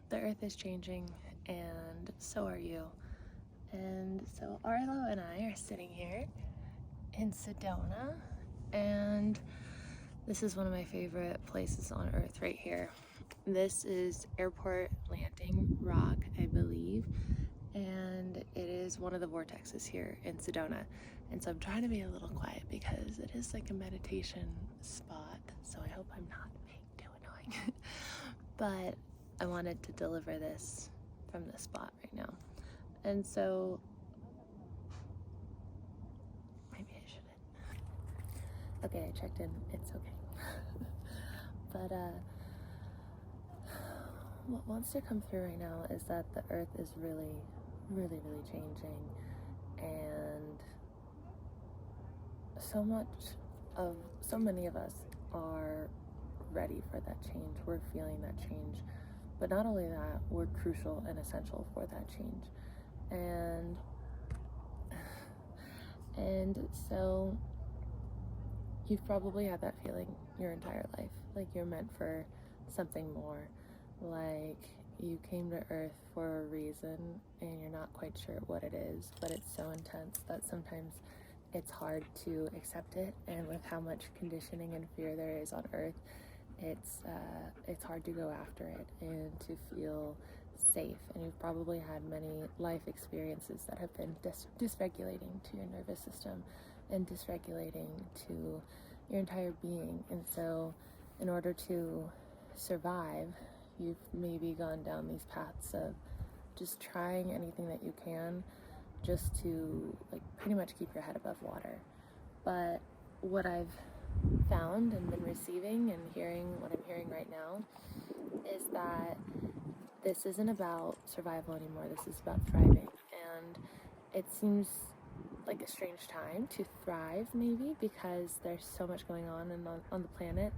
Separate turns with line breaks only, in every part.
the earth is changing, and so are you. And so Arlo and I are sitting here in Sedona, and this is one of my favorite places on earth right here. This is Airport Landing Rock, I believe, and it is one of the vortexes here in Sedona. And so I'm trying to be a little quiet because it is like a meditation spot, so I hope I'm not being too annoying. But I wanted to deliver this from this spot right now. And so maybe I shouldn't. Okay, I checked in. It's okay. But what wants to come through right now is that the earth is really, really, really changing, and so many of us are ready for that change. We're feeling that change, but not only that, we're crucial and essential for that change. And so you've probably had that feeling your entire life, like you're meant for something more, like you came to earth for a reason and you're not quite sure what it is, but it's so intense that sometimes it's hard to accept it. And with how much conditioning and fear there is on earth, it's hard to go after it and to feel safe. And you've probably had many life experiences that have been dysregulating to your nervous system and dysregulating to your entire being. And so in order to survive, you've maybe gone down these paths of just trying anything that you can just to like pretty much keep your head above water. But what I've found and been receiving and hearing, what I'm hearing right now, is that this isn't about survival anymore. This is about thriving. And it seems like a strange time to thrive, maybe, because there's so much going on on the planet,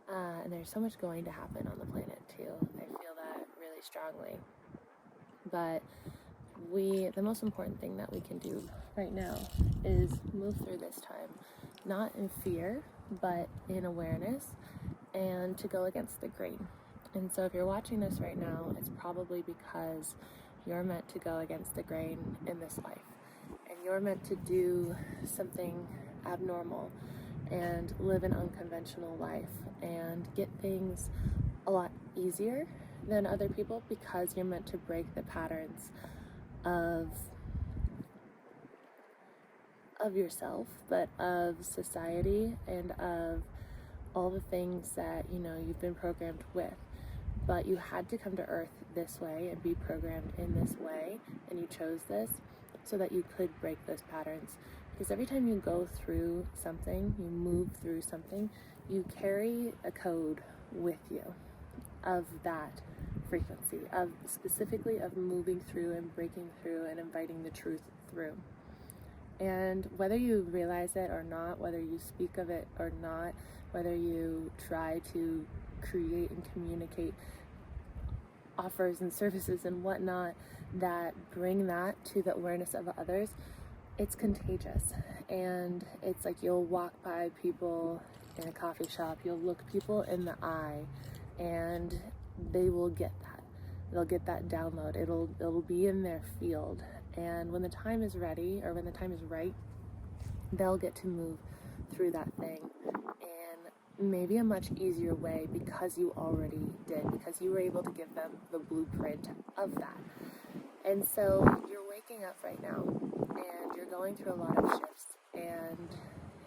and there's so much going to happen on the planet too. I feel that really strongly. But the most important thing that we can do right now is move through this time, not in fear, but in awareness, and to go against the grain. And so if you're watching this right now, it's probably because you're meant to go against the grain in this life. And you're meant to do something abnormal and live an unconventional life and get things a lot easier than other people, because you're meant to break the patterns of yourself, but of society and of all the things that you've been programmed with. But you had to come to earth this way and be programmed in this way, and you chose this so that you could break those patterns. Because every time you go through something, you move through something, you carry a code with you of that frequency, of specifically of moving through and breaking through and inviting the truth through. And whether you realize it or not, whether you speak of it or not, whether you try to create and communicate offers and services and whatnot that bring that to the awareness of others, it's contagious. And it's like you'll walk by people in a coffee shop, you'll look people in the eye, and they will get that. They'll get that download. It'll be in their field. And when the time is ready, or when the time is right, they'll get to move through that thing in maybe a much easier way, because you already did, because you were able to give them the blueprint of that. And so you're waking up right now, and you're going through a lot of shifts, and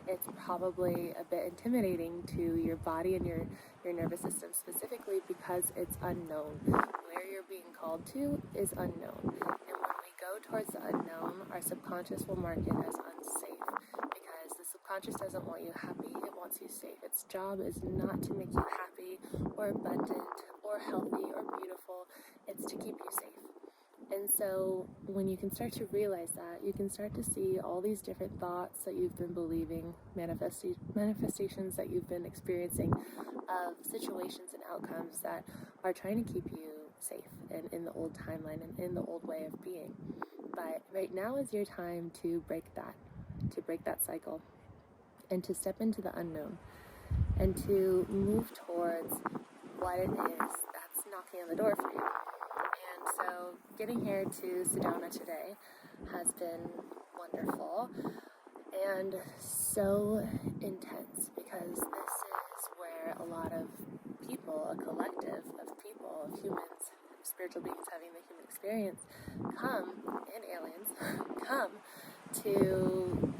it's probably a bit intimidating to your body and your nervous system, specifically because it's unknown. Where you're being called to is unknown. And when we go towards the unknown, our subconscious will mark it as unsafe, because the subconscious doesn't want you happy, it wants you safe. Its job is not to make you happy or abundant or healthy or beautiful, it's to keep you safe. And so when you can start to realize that, you can start to see all these different thoughts that you've been believing, manifestations that you've been experiencing of situations and outcomes that are trying to keep you safe and in the old timeline and in the old way of being. But right now is your time to break that cycle, and to step into the unknown, and to move towards what it is that's knocking on the door for you. And so getting here to Sedona today has been wonderful and so intense, because this is where a lot of people, a collective of people, of humans, spiritual beings having the human experience, come, and aliens, come to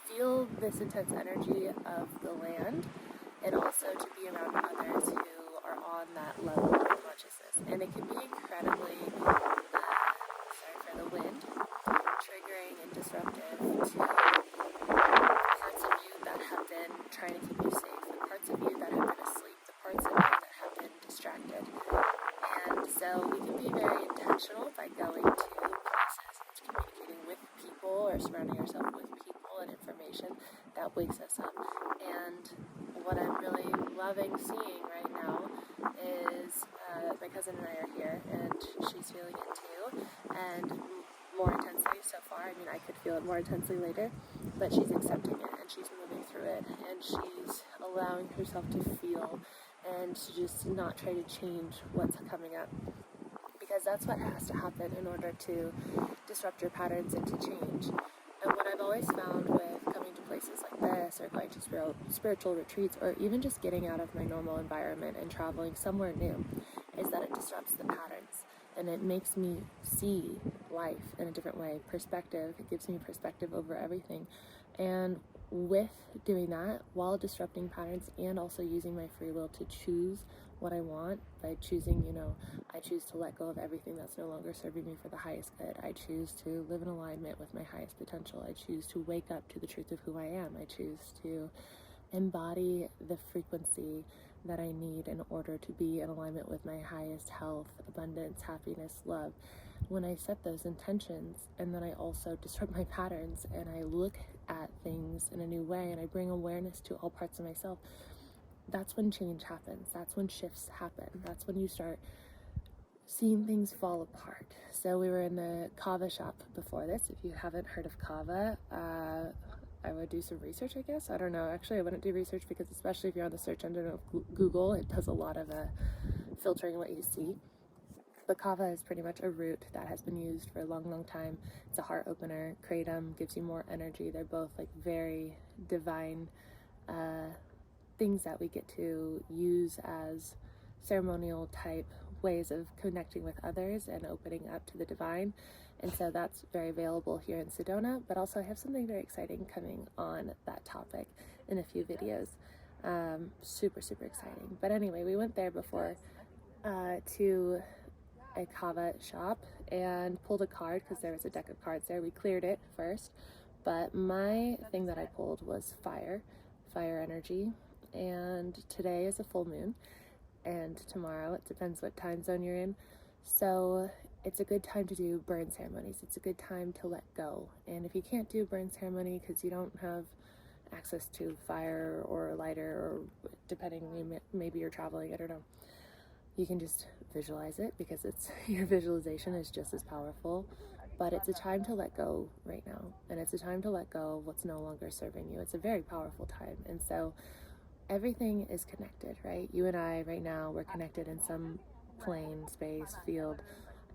feel this intense energy of the land, and also to be around others who are on that level of consciousness. And it can be incredibly, sorry for the wind, triggering and disruptive to parts of you that have been trying to keep you safe, the parts of you that have been asleep, the parts of you that have been distracted. And so we can be very intentional by going to places and communicating with people, or surrounding ourselves with people and information that wakes us up. And what I'm really loving seeing right now is my cousin and I are here, and she's feeling it too, and more intensely so far. I mean, I could feel it more intensely later, but she's accepting it, and she's moving through it, and she's allowing herself to feel, and to just not try to change what's coming up, because that's what has to happen in order to disrupt your patterns and to change. And what I've always found with coming to places like this, or going to spiritual retreats, or even just getting out of my normal environment and traveling somewhere new, is that it disrupts the patterns, and it makes me see life in a different way. Perspective. It gives me perspective over everything. And with doing that, while disrupting patterns, and also using my free will to choose what I want, by choosing, I choose to let go of everything that's no longer serving me for the highest good. I choose to live in alignment with my highest potential. I choose to wake up to the truth of who I am. I choose to embody the frequency that I need in order to be in alignment with my highest health, abundance, happiness, love. When I set those intentions, and then I also disrupt my patterns, and I look at things in a new way, and I bring awareness to all parts of myself, that's when change happens. That's when shifts happen. That's when you start seeing things fall apart. So we were in the kava shop before this. If you haven't heard of kava, I would do some research, I guess. I don't know. Actually, I wouldn't do research, because especially if you're on the search engine of Google, it does a lot of filtering what you see. But kava is pretty much a root that has been used for a long, long time. It's a heart opener. Kratom gives you more energy. They're both like very divine things that we get to use as ceremonial type ways of connecting with others and opening up to the divine. And so that's very available here in Sedona, but also I have something very exciting coming on that topic in a few videos. Super, super exciting. But anyway, we went there before to a kava shop and pulled a card, because there was a deck of cards there. We cleared it first, but my thing that I pulled was fire energy. And today is a full moon, and tomorrow, it depends what time zone you're in. So it's a good time to do burn ceremonies. It's a good time to let go. And if you can't do a burn ceremony because you don't have access to fire or a lighter, or depending, maybe you're traveling, I don't know, you can just visualize it, because your visualization is just as powerful. But it's a time to let go right now, and it's a time to let go of what's no longer serving you. It's a very powerful time. And so everything is connected, right? You and I right now, we're connected in some plane, space, field.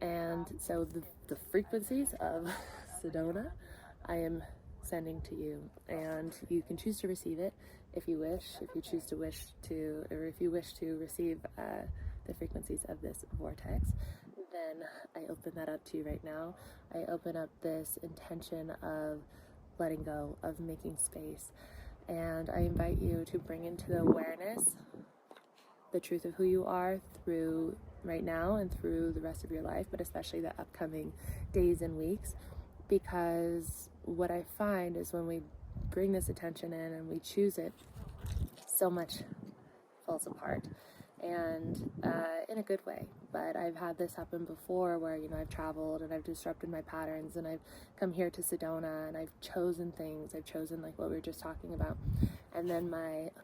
And so the frequencies of Sedona, I am sending to you, and you can choose to receive it if you wish. If you choose to or if you wish to receive the frequencies of this vortex, then I open that up to you right now. I open up this intention of letting go, of making space. And I invite you to bring into the awareness the truth of who you are through right now and through the rest of your life, but especially the upcoming days and weeks. Because what I find is when we bring this attention in and we choose it, so much falls apart. And in a good way. But I've had this happen before, where I've traveled and I've disrupted my patterns, and I've come here to Sedona and I've chosen things. I've chosen like what we were just talking about, and then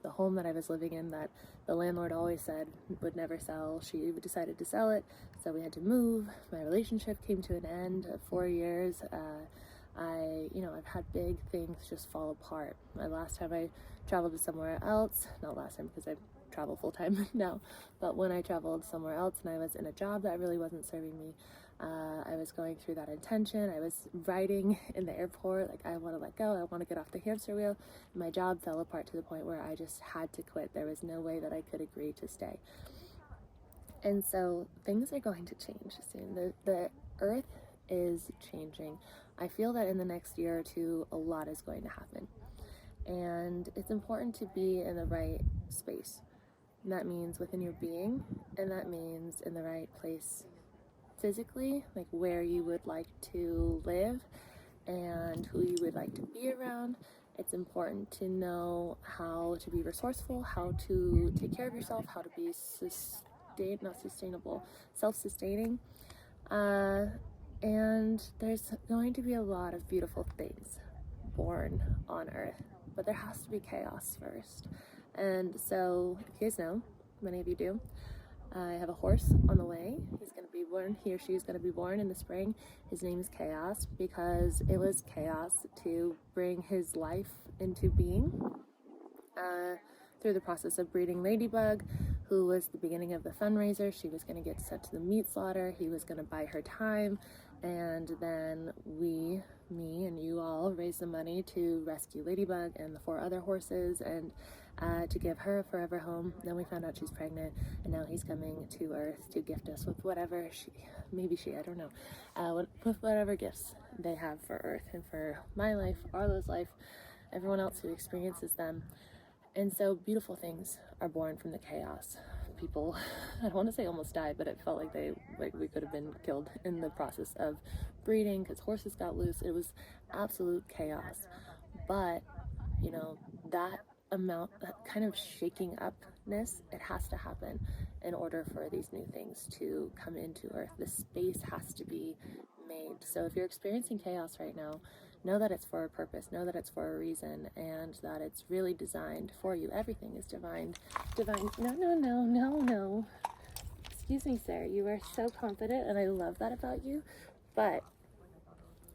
the home that I was living in, that the landlord always said would never sell, she decided to sell it, so we had to move. My relationship came to an end of 4 years. I've had big things just fall apart. My last time I traveled to somewhere else, not last time because travel full-time now, but when I traveled somewhere else and I was in a job that really wasn't serving me, I was going through that intention. I was writing in the airport, like, I want to let go, I want to get off the hamster wheel. My job fell apart to the point where I just had to quit. There was no way that I could agree to stay. And so things are going to change soon. The earth is changing. I feel that in the next year or two, a lot is going to happen. And it's important to be in the right space. And that means within your being, and that means in the right place physically, like where you would like to live and who you would like to be around. It's important to know how to be resourceful, how to take care of yourself, how to be self-sustaining. And there's going to be a lot of beautiful things born on Earth, but there has to be chaos first. And so, if you guys know, many of you do, I have a horse on the way. He's going to be born, he or she is going to be born in the spring. His name is Chaos because it was chaos to bring his life into being through the process of breeding Ladybug, who was the beginning of the fundraiser. She was going to get sent to the meat slaughter. He was going to buy her time, and then me and you all raised the money to rescue Ladybug and the 4 other horses and to give her a forever home. Then we found out she's pregnant, and now he's coming to Earth to gift us with whatever I don't know, with whatever gifts they have for Earth and for my life, Arlo's life, everyone else who experiences them. And so beautiful things are born from the chaos. People, I don't want to say almost died, but it felt like we could have been killed in the process of breeding because horses got loose. It was absolute chaos. But, you know, that kind of shaking upness, it has to happen in order for these new things to come into Earth. The space has to be made. So if you're experiencing chaos right now, know that it's for a purpose, know that it's for a reason, and that it's really designed for you. Everything is divine. No. Excuse me, sir. You are so confident, and I love that about you, but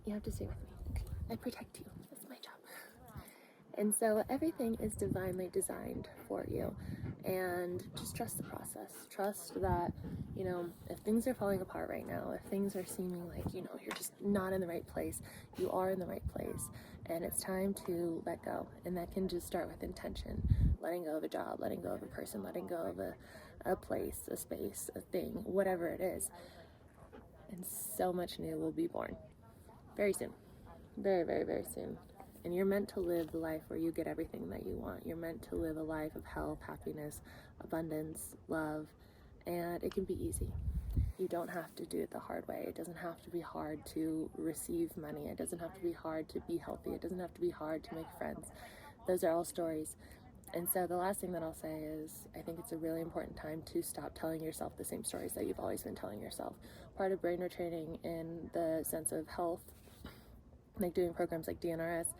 you have to stay with me. Okay? I protect you. That's my job. And so everything is divinely designed for you, and just trust the process. Trust that, you know, if things are falling apart right now, if things are seeming like, you know, you're just not in the right place, you are in the right place, and it's time to let go. And that can just start with intention, letting go of a job, letting go of a person, letting go of a place, a space, a thing, whatever it is. And so much new will be born very soon. Very, very, very soon. And you're meant to live the life where you get everything that you want. You're meant to live a life of health, happiness, abundance, love, and it can be easy. You don't have to do it the hard way. It doesn't have to be hard to receive money. It doesn't have to be hard to be healthy. It doesn't have to be hard to make friends. Those are all stories. And so the last thing that I'll say is, I think it's a really important time to stop telling yourself the same stories that you've always been telling yourself. Part of brain retraining in the sense of health, like doing programs like DNRS,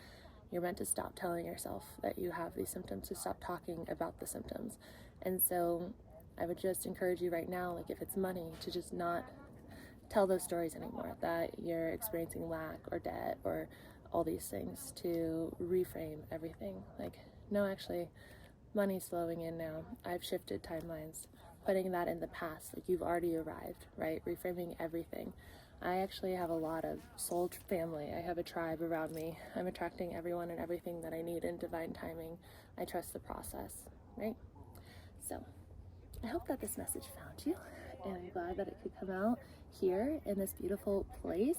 you're meant to stop telling yourself that you have these symptoms, to stop talking about the symptoms. And so I would just encourage you right now, like if it's money, to just not tell those stories anymore, that you're experiencing lack or debt or all these things, to reframe everything. Like, no, actually, money's flowing in now. I've shifted timelines, putting that in the past, like you've already arrived, right? Reframing everything. I actually have a lot of soul family. I have a tribe around me. I'm attracting everyone and everything that I need in divine timing. I trust the process, right? So I hope that this message found you, and I'm glad that it could come out here in this beautiful place.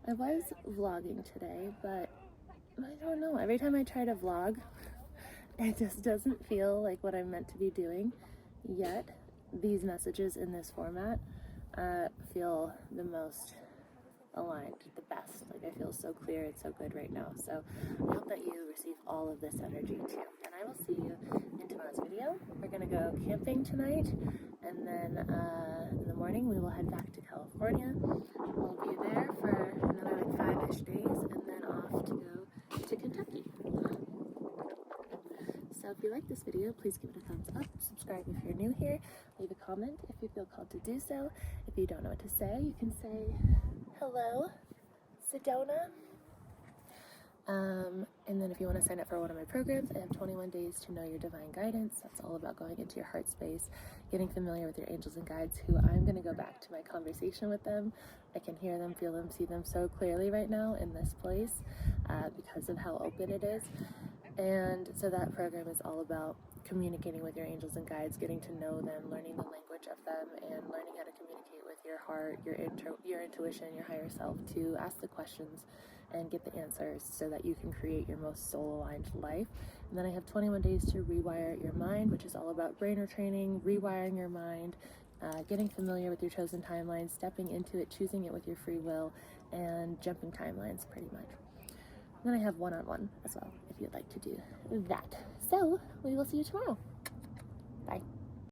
I was vlogging today, but I don't know. Every time I try to vlog, it just doesn't feel like what I'm meant to be doing. Yet these messages in this format feel the most aligned, the best. Like, I feel so clear and so good right now. So I hope that you receive all of this energy too. And I will see you in tomorrow's video. We're gonna go camping tonight, and then in the morning we will head back to California. We'll be there for another like 5-ish days, and then off to go to Kentucky. So if you like this video, please give it a thumbs up, subscribe if you're new here, leave a comment if you feel called to do so. If you don't know what to say, you can say, hello, Sedona. And then if you want to sign up for one of my programs, I have 21 days to know your divine guidance. That's all about going into your heart space, getting familiar with your angels and guides, who I'm going to go back to my conversation with them. I can hear them, feel them, see them so clearly right now in this place because of how open it is. And so that program is all about communicating with your angels and guides, getting to know them, learning the language of them, and learning how to communicate with your heart, your intuition, your higher self, to ask the questions and get the answers so that you can create your most soul-aligned life. And then I have 21 days to rewire your mind, which is all about brain retraining, rewiring your mind, getting familiar with your chosen timelines, stepping into it, choosing it with your free will, and jumping timelines pretty much. Then I have one-on-one as well, if you'd like to do that. So we will see you tomorrow. Bye.